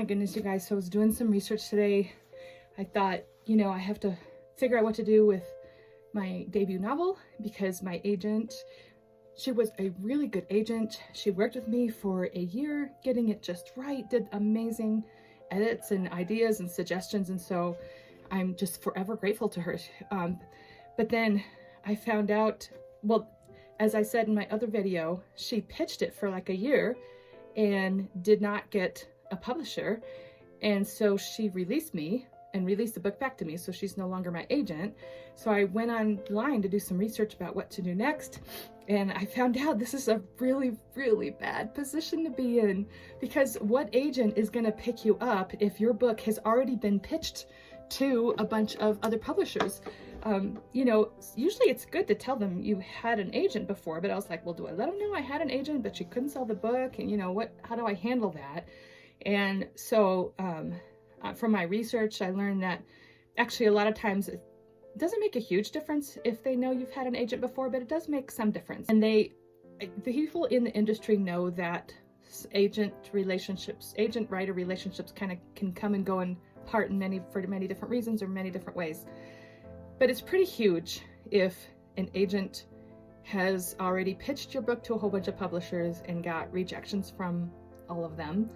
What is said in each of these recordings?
My goodness, you guys, so I was doing some research today. I thought, I have to figure out what to do with my debut novel because my agent, she was a really good agent. She worked with me for a year, getting it just right, did amazing edits and ideas and suggestions, and so I'm just forever grateful to her. But then I found out, well, as I said in my other video, she pitched it for like a year and did not get a publisher, and so she released me and released the book back to me, so she's no longer my agent. So I went online to do some research about what to do next, and I found out this is a really, really bad position to be in, because what agent is going to pick you up if your book has already been pitched to a bunch of other publishers? Usually it's good to tell them you had an agent before, but I was like, well, do I let them know I had an agent but she couldn't sell the book? And how do I handle that? And so from my research, I learned that actually a lot of times it doesn't make a huge difference if they know you've had an agent before, but it does make some difference. And the people in the industry know that agent-writer relationships kind of can come and go and part for many different reasons or many different ways. But it's pretty huge if an agent has already pitched your book to a whole bunch of publishers and got rejections from all of them.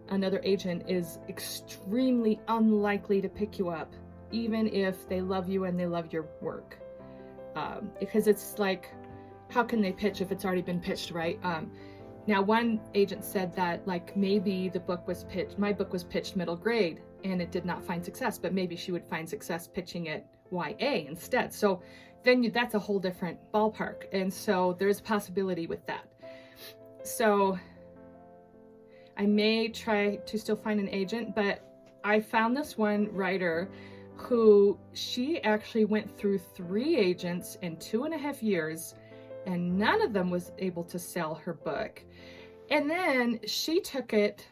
Another agent is extremely unlikely to pick you up, even if they love you and they love your work. Because it's like, how can they pitch if it's already been pitched, right? Now, one agent said that maybe my book was pitched middle grade and it did not find success, but maybe she would find success pitching it YA instead. So then that's a whole different ballpark. And so there's a possibility with that. So I may try to still find an agent, but I found this one writer who she actually went through 3 agents in 2.5 years, and none of them was able to sell her book. And then she took it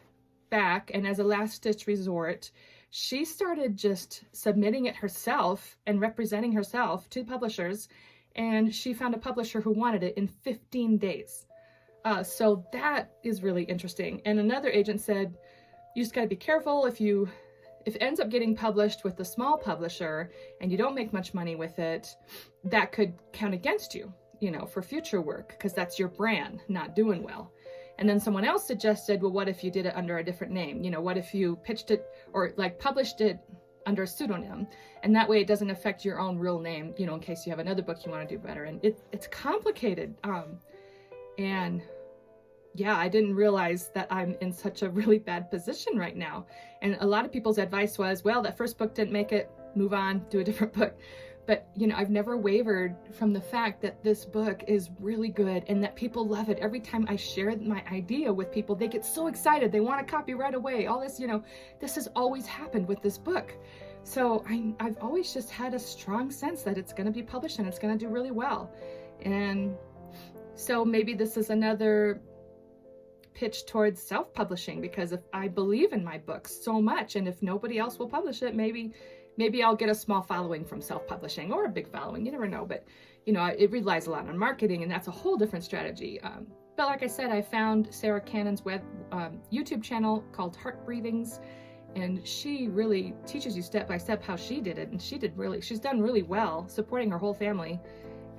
back, and as a last-ditch resort, she started just submitting it herself and representing herself to publishers, and she found a publisher who wanted it in 15 days. So that is really interesting. And another agent said, you just got to be careful if it ends up getting published with a small publisher and you don't make much money with it, that could count against you, for future work, because that's your brand not doing well. And then someone else suggested, well, what if you did it under a different name? What if you pitched it or published it under a pseudonym, and that way it doesn't affect your own real name, in case you have another book you want to do better. And it's complicated. And yeah, I didn't realize that I'm in such a really bad position right now. And a lot of people's advice was, well, that first book didn't make it, move on, do a different book. But, I've never wavered from the fact that this book is really good and that people love it. Every time I share my idea with people, they get so excited. They want a copy right away. All this, this has always happened with this book. So I've always just had a strong sense that it's going to be published and it's going to do really well. And so maybe this is another pitch towards self-publishing, because if I believe in my book so much, and if nobody else will publish it, maybe I'll get a small following from self-publishing, or a big following, you never know. But it relies a lot on marketing, and that's a whole different strategy. But like I said, I found Sarah Cannon's YouTube channel called Heart Breathings, and she really teaches you step by step how she did it. And she's done really well supporting her whole family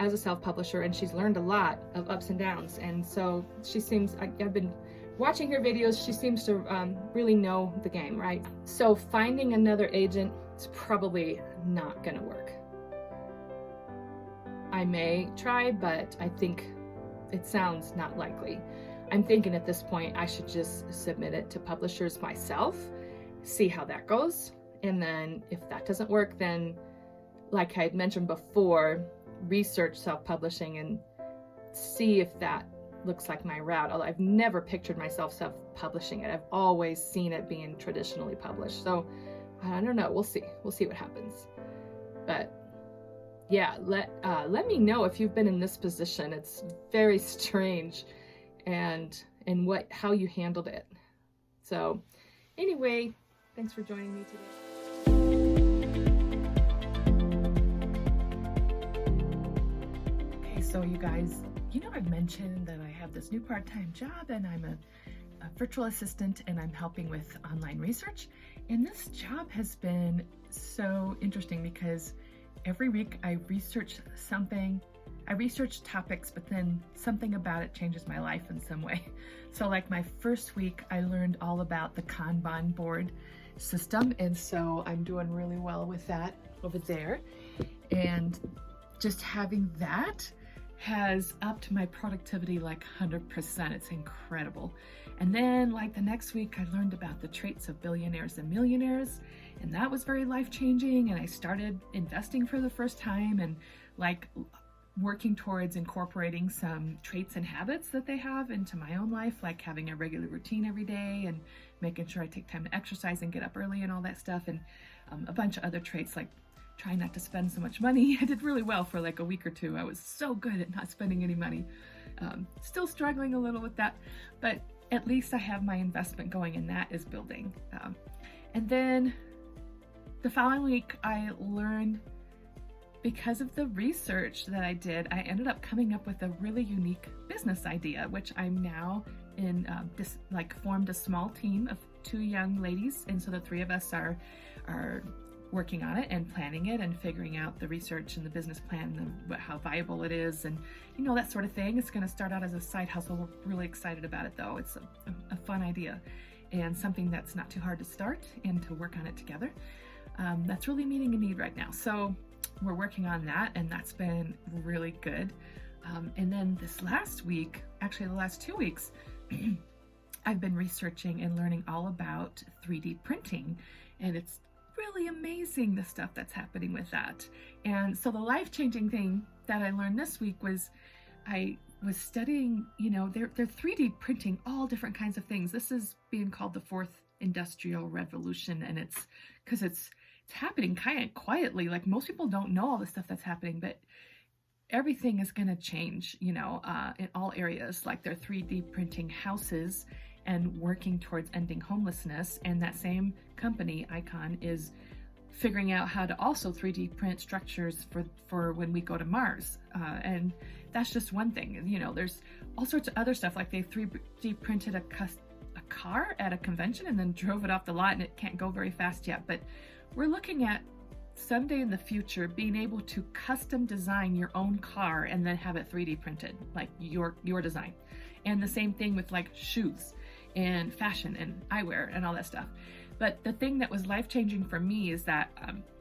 as a self-publisher, and she's learned a lot of ups and downs. And so I've been watching her videos, she seems to really know the game, right? So finding another agent is probably not gonna work. I may try, but I think it sounds not likely. I'm thinking at this point I should just submit it to publishers myself, see how that goes, and then if that doesn't work, then like I had mentioned before, research self-publishing and see if that looks like my route. Although I've never pictured myself self-publishing it. I've always seen it being traditionally published. So I don't know. We'll see what happens. But yeah, let me know if you've been in this position. It's very strange, and how you handled it. So anyway, thanks for joining me today. So you guys, I've mentioned that I have this new part-time job, and I'm a virtual assistant and I'm helping with online research. And this job has been so interesting because every week I research something. I research topics, but then something about it changes my life in some way. So like my first week, I learned all about the Kanban board system. And so I'm doing really well with that over there. And just having that has upped my productivity like 100%. It's incredible. And then like the next week, I learned about the traits of billionaires and millionaires. And that was very life-changing. And I started investing for the first time and like working towards incorporating some traits and habits that they have into my own life, like having a regular routine every day and making sure I take time to exercise and get up early and all that stuff. And a bunch of other traits like trying not to spend so much money. I did really well for like a week or two. I was so good at not spending any money. Still struggling a little with that, but at least I have my investment going and that is building. And then the following week I learned, because of the research that I did, I ended up coming up with a really unique business idea, which I'm now in formed a small team of 2 young ladies. And so the 3 of us are working on it and planning it and figuring out the research and the business plan and how viable it is and that sort of thing. It's going to start out as a side hustle. We're really excited about it though. It's a fun idea and something that's not too hard to start and to work on it together. That's really meeting a need right now. So we're working on that and that's been really good. And then this last week, actually the last 2 weeks, I've been researching and learning all about 3D printing, and it's really amazing the stuff that's happening with that. And so the life-changing thing that I learned this week was I was studying, they're 3D printing all different kinds of things. This is being called the 4th Industrial Revolution, and it's because it's happening kind of quietly. Like most people don't know all the stuff that's happening, but everything is going to change, in all areas. Like they're 3D printing houses and working towards ending homelessness. And that same company, Icon, is figuring out how to also 3D print structures for when we go to Mars. And that's just one thing. There's all sorts of other stuff. Like they 3D printed a car at a convention and then drove it off the lot, and it can't go very fast yet. But we're looking at someday in the future being able to custom design your own car and then have it 3D printed, like your design. And the same thing with like shoes and fashion and eyewear and all that stuff. But the thing that was life-changing for me is that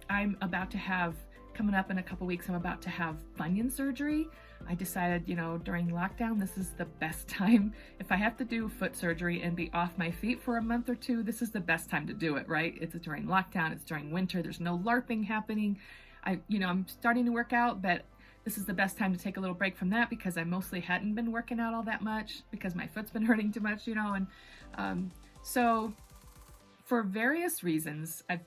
I'm about to have, coming up in a couple weeks, I'm about to have bunion surgery. I decided, during lockdown, this is the best time. If I have to do foot surgery and be off my feet for a month or 2, this is the best time to do it, right? It's during lockdown, it's during winter, there's no LARPing happening. I'm starting to work out, but this is the best time to take a little break from that because I mostly hadn't been working out all that much because my foot's been hurting too much, and so for various reasons, I've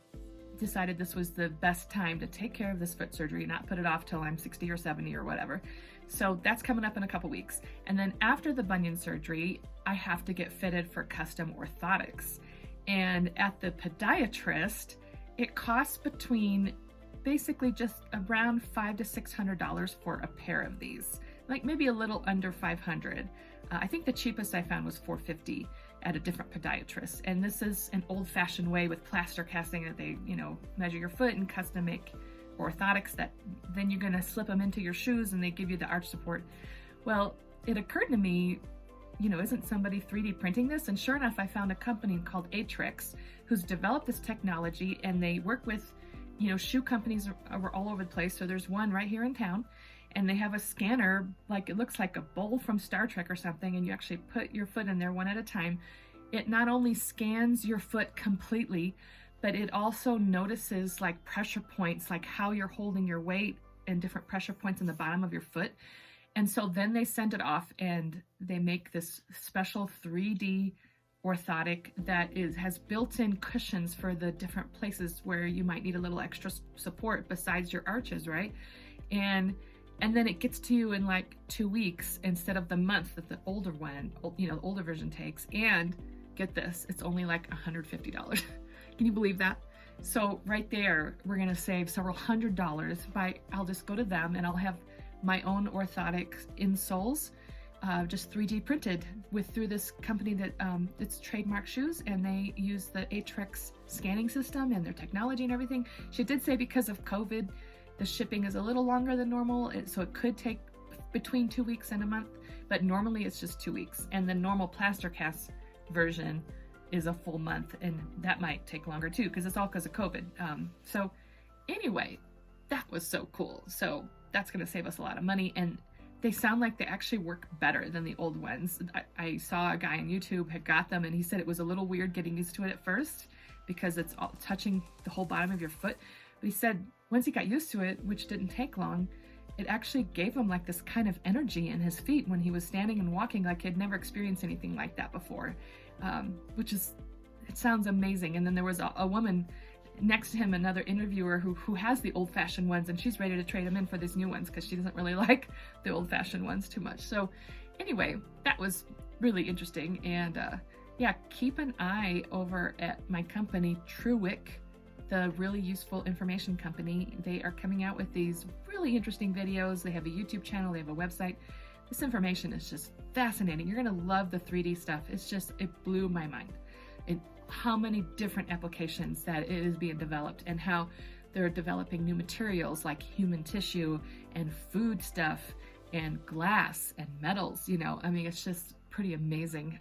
decided this was the best time to take care of this foot surgery, not put it off till I'm 60 or 70 or whatever. So that's coming up in a couple weeks. And then after the bunion surgery, I have to get fitted for custom orthotics. And at the podiatrist, it costs between basically just around $500 to $600 for a pair of these, like maybe a little under $500. I think the cheapest I found was $450 at a different podiatrist. And this is an old-fashioned way with plaster casting that they, measure your foot and custom make orthotics that then you're going to slip them into your shoes and they give you the arch support. Well, it occurred to me, isn't somebody 3D printing this? And sure enough, I found a company called Atrix who's developed this technology, and they work with, shoe companies are all over the place. So there's one right here in town, and they have a scanner, like it looks like a bowl from Star Trek or something, and you actually put your foot in there one at a time. It not only scans your foot completely, but it also notices like pressure points, like how you're holding your weight and different pressure points in the bottom of your foot. And so then they send it off and they make this special 3D orthotic that has built-in cushions for the different places where you might need a little extra support besides your arches, right? And then it gets to you in like 2 weeks instead of the month that the older one, the older version takes. And get this, it's only like $150. Can you believe that? So right there, we're gonna save several $100s by, I'll just go to them and I'll have my own orthotic insoles just 3D printed through this company that it's Trademark Shoes, and they use the Atrix scanning system and their technology and everything. She did say because of COVID, the shipping is a little longer than normal, so it could take between 2 weeks and a month, but normally it's just 2 weeks. And the normal plaster cast version is a full month, and that might take longer too, because it's all because of COVID. So anyway, that was so cool. So that's going to save us a lot of money, and they sound like they actually work better than the old ones. I saw a guy on YouTube had got them, and he said it was a little weird getting used to it at first because it's all touching the whole bottom of your foot. But he said once he got used to it, which didn't take long, it actually gave him like this kind of energy in his feet when he was standing and walking, like he'd never experienced anything like that before, which is, it sounds amazing. And then there was a woman next to him, another interviewer who has the old-fashioned ones, and she's ready to trade them in for these new ones because she doesn't really like the old-fashioned ones too much. So anyway, that was really interesting. And yeah, keep an eye over at my company, Truewick, the really useful information company. They are coming out with these really interesting videos. They have a YouTube channel, they have a website. This information is just fascinating. You're gonna love the 3D stuff. It's just, it blew my mind. How many different applications that it is being developed, and how they're developing new materials like human tissue and food stuff and glass and metals, you know. I mean, it's just pretty amazing.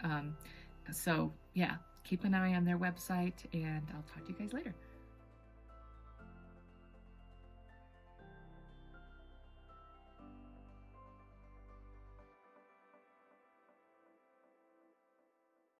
So yeah, keep an eye on their website, and I'll talk to you guys later.